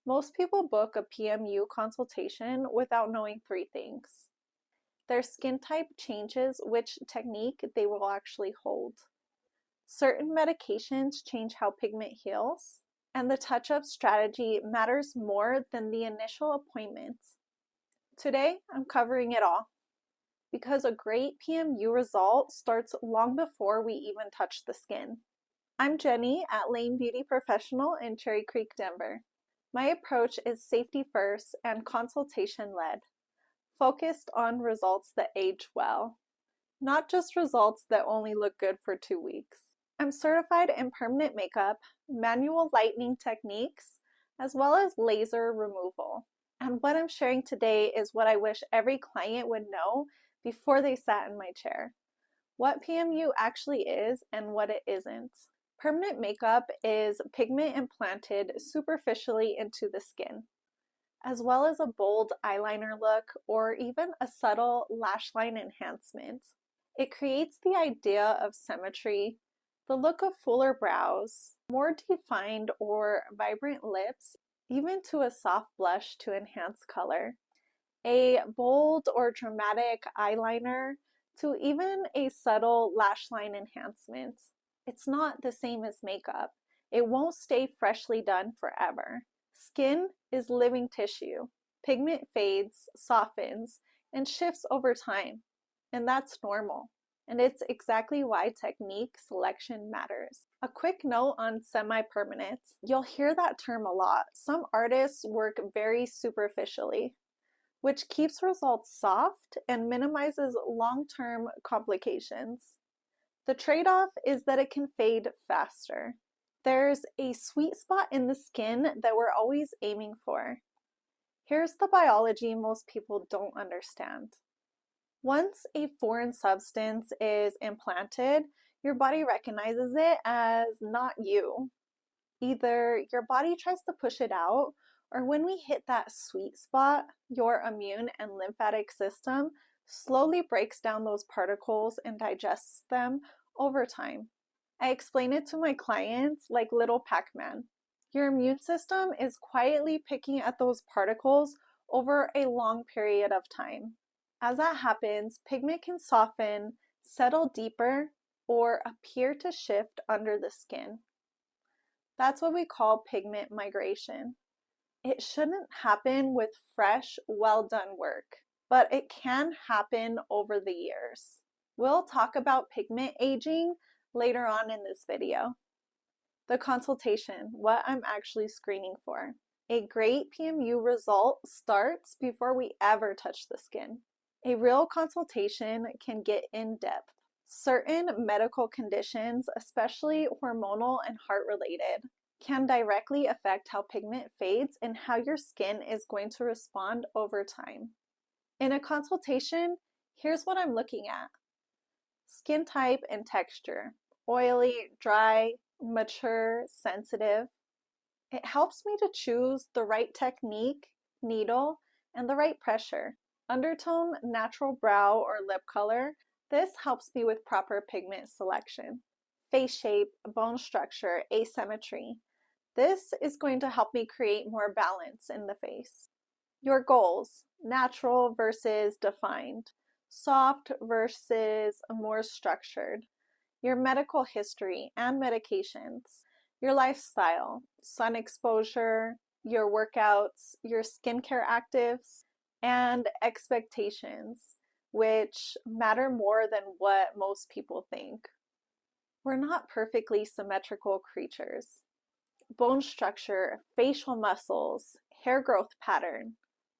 Most people book a PMU consultation without knowing three things. Their skin type changes which technique they will actually hold. Certain medications change how pigment heals, and the touch-up strategy matters more than the initial appointment. Today, I'm covering it all, because a great PMU result starts long before we even touch the skin. I'm Jenny at Lane Beauty Professional in Cherry Creek, Denver. My approach is safety first and consultation led, focused on results that age well, not just results that only look good for 2 weeks. I'm certified in permanent makeup, manual lightening techniques, as well as laser removal. And what I'm sharing today is what I wish every client would know before they sat in my chair. What PMU actually is and what it isn't. Permanent makeup is pigment implanted superficially into the skin, as well as a bold eyeliner look or even a subtle lash line enhancement. It creates the idea of symmetry, the look of fuller brows, more defined or vibrant lips, even to a soft blush to enhance color, a bold or dramatic eyeliner, to even a subtle lash line enhancement. It's not the same as makeup. It won't stay freshly done forever. Skin is living tissue. Pigment fades, softens, and shifts over time, and that's normal. And it's exactly why technique selection matters. A quick note on semi-permanent. You'll hear that term a lot. Some artists work very superficially, which keeps results soft and minimizes long-term complications. The trade-off is that it can fade faster. There's a sweet spot in the skin that we're always aiming for. Here's the biology most people don't understand. Once a foreign substance is implanted, your body recognizes it as not you. Either your body tries to push it out, or when we hit that sweet spot, your immune and lymphatic system slowly breaks down those particles and digests them over time. I explain it to my clients like little Pac-Man. Your immune system is quietly picking at those particles over a long period of time. As that happens, pigment can soften, settle deeper, or appear to shift under the skin. That's what we call pigment migration. It shouldn't happen with fresh, well-done work, but it can happen over the years. We'll talk about pigment aging later on in this video. The consultation, what I'm actually screening for. A great PMU result starts before we ever touch the skin. A real consultation can get in depth. Certain medical conditions, especially hormonal and heart-related, can directly affect how pigment fades and how your skin is going to respond over time. In a consultation, here's what I'm looking at. Skin type and texture. Oily, dry, mature, sensitive. It helps me to choose the right technique, needle, and the right pressure. Undertone, natural brow or lip color. This helps me with proper pigment selection. Face shape, bone structure, asymmetry. This is going to help me create more balance in the face. Your goals, natural versus defined, soft versus more structured. Your medical history and medications, your lifestyle, sun exposure, your workouts, your skincare actives, and expectations, which matter more than what most people think. We're not perfectly symmetrical creatures. Bone structure, facial muscles, hair growth pattern,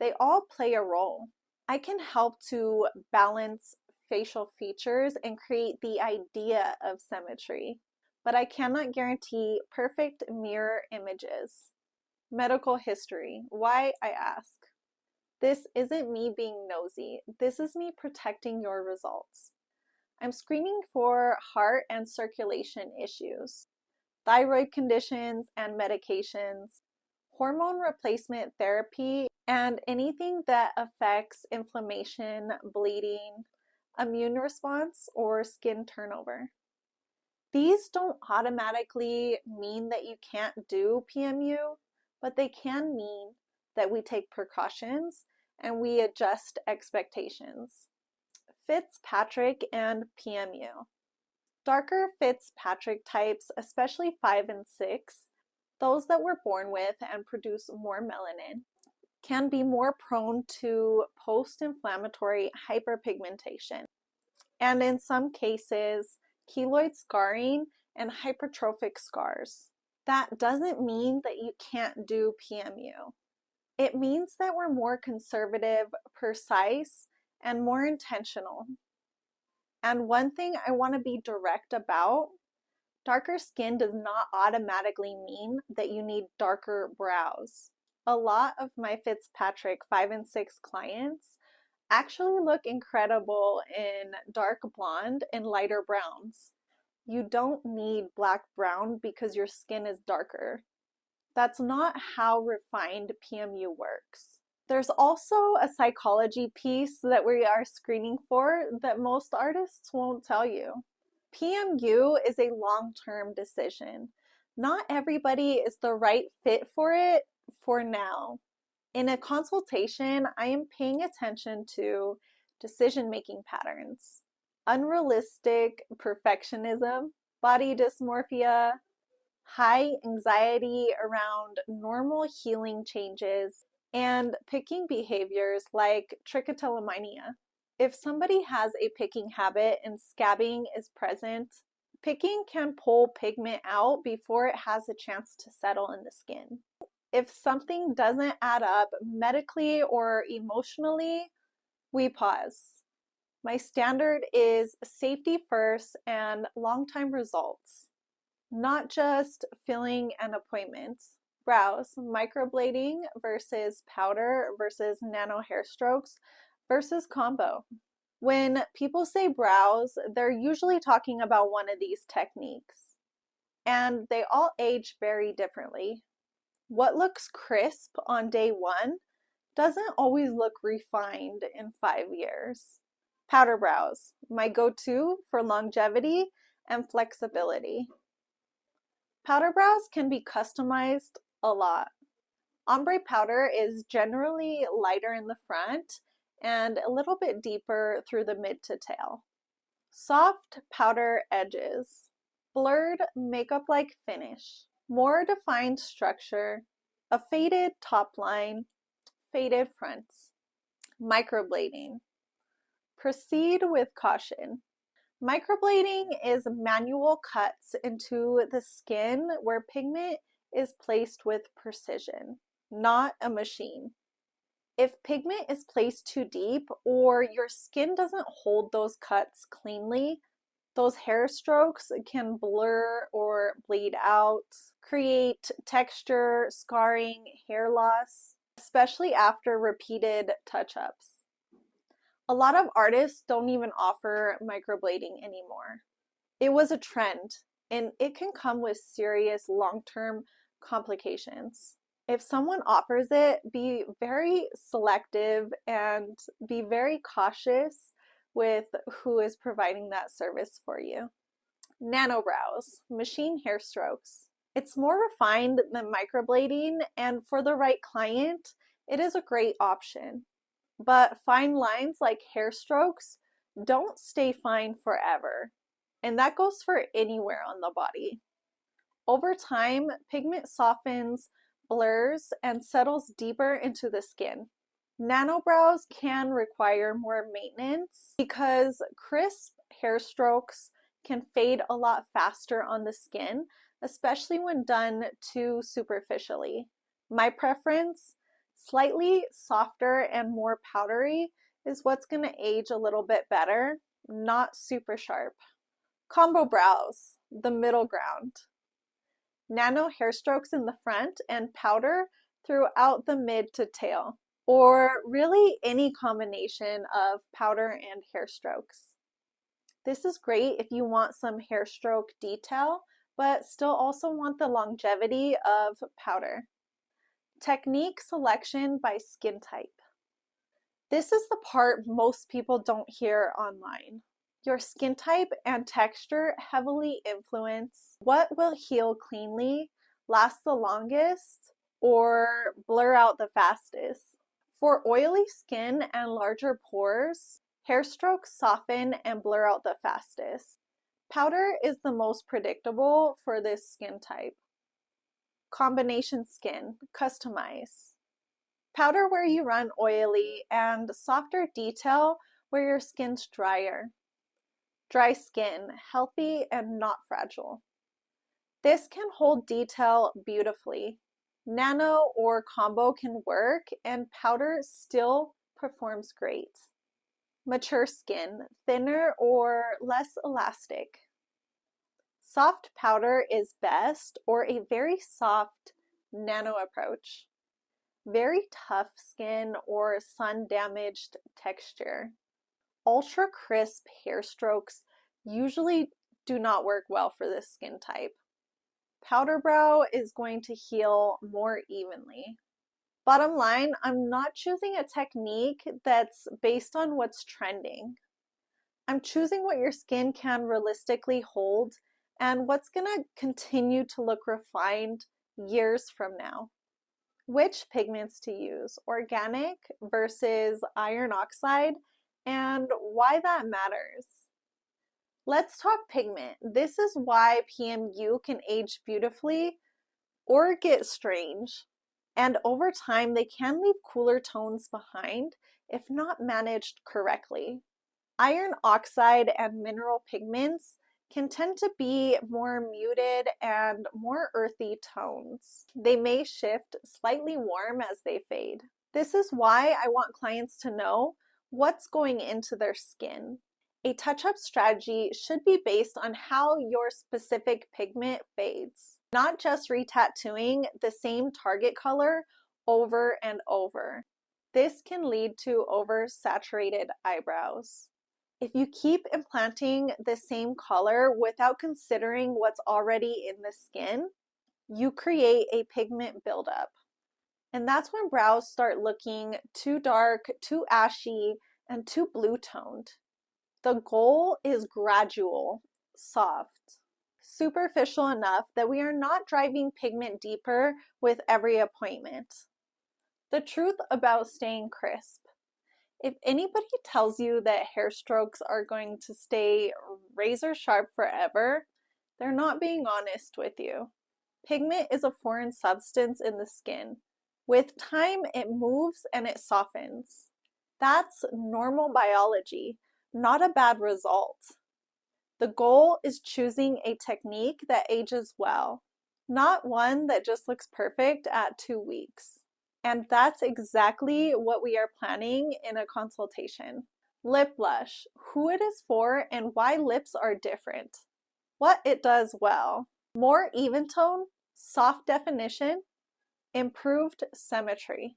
they all play a role. I can help to balance facial features and create the idea of symmetry, but I cannot guarantee perfect mirror images. Medical history, why, I ask. This isn't me being nosy, this is me protecting your results. I'm screening for heart and circulation issues, thyroid conditions and medications, hormone replacement therapy, and anything that affects inflammation, bleeding, immune response, or skin turnover. These don't automatically mean that you can't do PMU, but they can mean that we take precautions and we adjust expectations. Fitzpatrick and PMU. Darker Fitzpatrick types, especially 5 and 6, those that we're born with and produce more melanin, can be more prone to post-inflammatory hyperpigmentation, and in some cases, keloid scarring and hypertrophic scars. That doesn't mean that you can't do PMU. It means that we're more conservative, precise, and more intentional. And one thing I want to be direct about, darker skin does not automatically mean that you need darker brows. A lot of my Fitzpatrick 5 and 6 clients actually look incredible in dark blonde and lighter browns. You don't need black brown because your skin is darker. That's not how refined PMU works. There's also a psychology piece that we are screening for that most artists won't tell you. PMU is a long-term decision. Not everybody is the right fit for it for now. In a consultation, I am paying attention to decision-making patterns, unrealistic perfectionism, body dysmorphia, high anxiety around normal healing changes, and picking behaviors like trichotillomania. If somebody has a picking habit and scabbing is present, picking can pull pigment out before it has a chance to settle in the skin. If something doesn't add up medically or emotionally, we pause. My standard is safety first and long-time results, not just filling an appointment. Brows, microblading versus powder versus nano hair strokes versus combo. When people say brows, they're usually talking about one of these techniques, and they all age very differently. What looks crisp on day 1 doesn't always look refined in 5 years. Powder brows, my go-to for longevity and flexibility. Powder brows can be customized a lot. Ombre powder is generally lighter in the front and a little bit deeper through the mid to tail. Soft powder edges, blurred makeup-like finish, more defined structure, a faded top line, faded fronts. Microblading. Proceed with caution. Microblading is manual cuts into the skin where pigment is placed with precision, not a machine. If pigment is placed too deep or your skin doesn't hold those cuts cleanly, those hair strokes can blur or bleed out, create texture, scarring, hair loss, especially after repeated touch-ups. A lot of artists don't even offer microblading anymore. It was a trend, and it can come with serious long-term complications. If someone offers it, be very selective and be very cautious with who is providing that service for you. Nano Brows, machine hair strokes. It's more refined than microblading, and for the right client, it is a great option. But fine lines like hair strokes don't stay fine forever, and that goes for anywhere on the body. Over time, pigment softens, blurs, and settles deeper into the skin. Nano brows can require more maintenance because crisp hair strokes can fade a lot faster on the skin, especially when done too superficially. My preference, slightly softer and more powdery, is what's going to age a little bit better, not super sharp. Combo brows, the middle ground. Nano hair strokes in the front and powder throughout the mid to tail, or really any combination of powder and hair strokes. This is great if you want some hair stroke detail, but still also want the longevity of powder. Technique selection by skin type. This is the part most people don't hear online. Your skin type and texture heavily influence what will heal cleanly, last the longest, or blur out the fastest. For oily skin and larger pores, hair strokes soften and blur out the fastest. Powder is the most predictable for this skin type. Combination skin, customize. Powder where you run oily and softer detail where your skin's drier. Dry skin, healthy and not fragile. This can hold detail beautifully. Nano or combo can work and powder still performs great. Mature skin, thinner or less elastic. Soft powder is best or a very soft nano approach. Very tough skin or sun-damaged texture. Ultra crisp hair strokes usually do not work well for this skin type. Powder brow is going to heal more evenly. Bottom line, I'm not choosing a technique that's based on what's trending. I'm choosing what your skin can realistically hold and what's going to continue to look refined years from now. Which pigments to use, organic versus iron oxide, and why that matters. Let's talk pigment. This is why PMU can age beautifully or get strange. And over time, they can leave cooler tones behind if not managed correctly. Iron oxide and mineral pigments can tend to be more muted and more earthy tones. They may shift slightly warm as they fade. This is why I want clients to know what's going into their skin. A touch-up strategy should be based on how your specific pigment fades, not just retattooing the same target color over and over. This can lead to oversaturated eyebrows. If you keep implanting the same color without considering what's already in the skin, you create a pigment buildup. And that's when brows start looking too dark, too ashy, and too blue-toned. The goal is gradual, soft, superficial enough that we are not driving pigment deeper with every appointment. The truth about staying crisp. If anybody tells you that hair strokes are going to stay razor sharp forever, they're not being honest with you. Pigment is a foreign substance in the skin. With time, it moves and it softens. That's normal biology, not a bad result. The goal is choosing a technique that ages well, not one that just looks perfect at 2 weeks. And that's exactly what we are planning in a consultation. Lip blush, who it is for and why lips are different. What it does well. More even tone, soft definition, improved symmetry,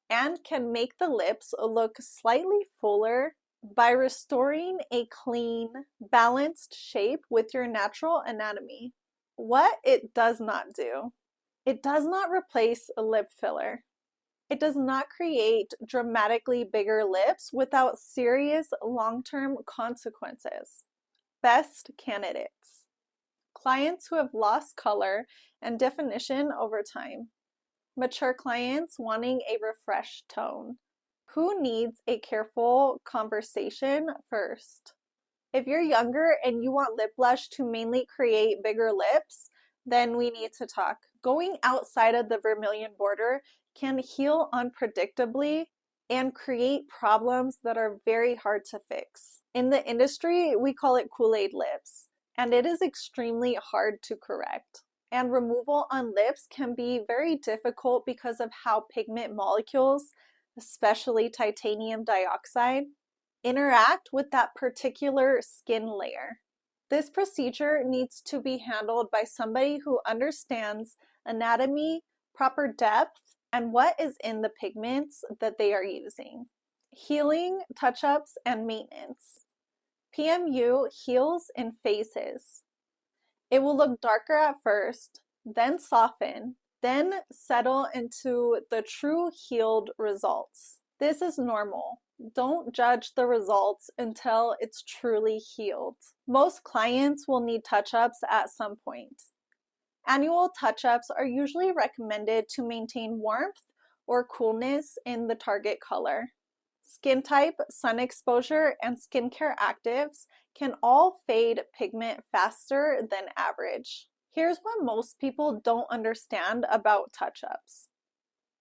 and can make the lips look slightly fuller by restoring a clean, balanced shape with your natural anatomy. What it does not do. It does not replace a lip filler. It does not create dramatically bigger lips without serious long-term consequences. Best candidates. Clients who have lost color and definition over time. Mature clients wanting a refreshed tone. Who needs a careful conversation first? If you're younger and you want lip blush to mainly create bigger lips, then we need to talk. Going outside of the vermilion border can heal unpredictably and create problems that are very hard to fix. In the industry, we call it Kool-Aid lips, and it is extremely hard to correct. And removal on lips can be very difficult because of how pigment molecules, especially titanium dioxide, interact with that particular skin layer. This procedure needs to be handled by somebody who understands anatomy, proper depth, and what is in the pigments that they are using. Healing, touch-ups, and maintenance. PMU heals in phases. It will look darker at first, then soften, then settle into the true healed results. This is normal. Don't judge the results until it's truly healed. Most clients will need touch-ups at some point. Annual touch-ups are usually recommended to maintain warmth or coolness in the target color. Skin type, sun exposure, and skincare actives can all fade pigment faster than average. Here's what most people don't understand about touch-ups.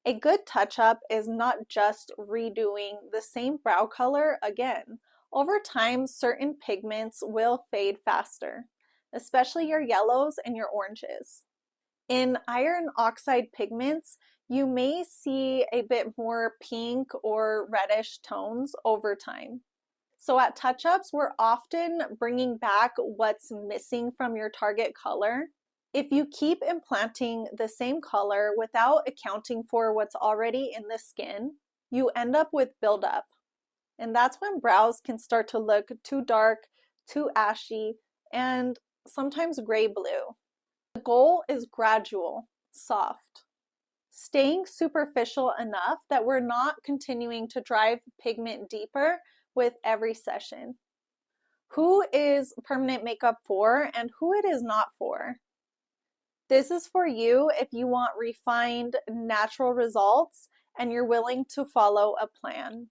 A good touch-up is not just redoing the same brow color again. Over time, certain pigments will fade faster, especially your yellows and your oranges. In iron oxide pigments, you may see a bit more pink or reddish tones over time. So at touch-ups, we're often bringing back what's missing from your target color. If you keep implanting the same color without accounting for what's already in the skin, you end up with buildup. And that's when brows can start to look too dark, too ashy, and sometimes gray-blue. The goal is gradual, soft. Staying superficial enough that we're not continuing to drive pigment deeper with every session. Who is permanent makeup for and who it is not for? This is for you if you want refined, natural results and you're willing to follow a plan.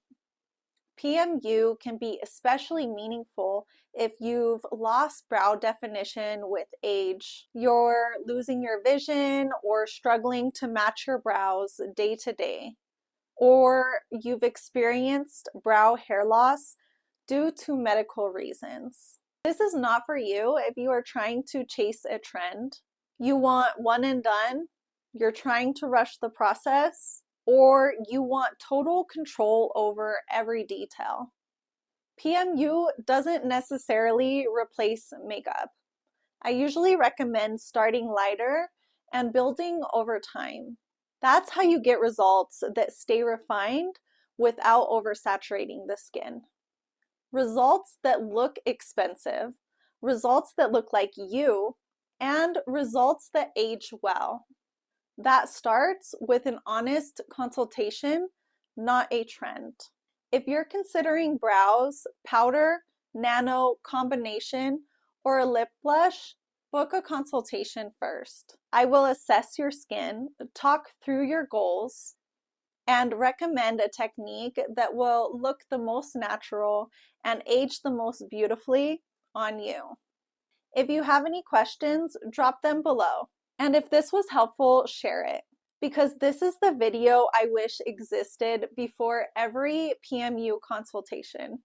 PMU can be especially meaningful if you've lost brow definition with age, you're losing your vision or struggling to match your brows day to day, or you've experienced brow hair loss due to medical reasons. This is not for you if you are trying to chase a trend. You want one and done, you're trying to rush the process, or you want total control over every detail. PMU doesn't necessarily replace makeup. I usually recommend starting lighter and building over time. That's how you get results that stay refined without oversaturating the skin. Results that look expensive, results that look like you, and results that age well. That starts with an honest consultation, not a trend. If you're considering brows, powder, nano, combination, or a lip blush, book a consultation first. I will assess your skin, talk through your goals, and recommend a technique that will look the most natural and age the most beautifully on you. If you have any questions, drop them below. And if this was helpful, share it, because this is the video I wish existed before every PMU consultation.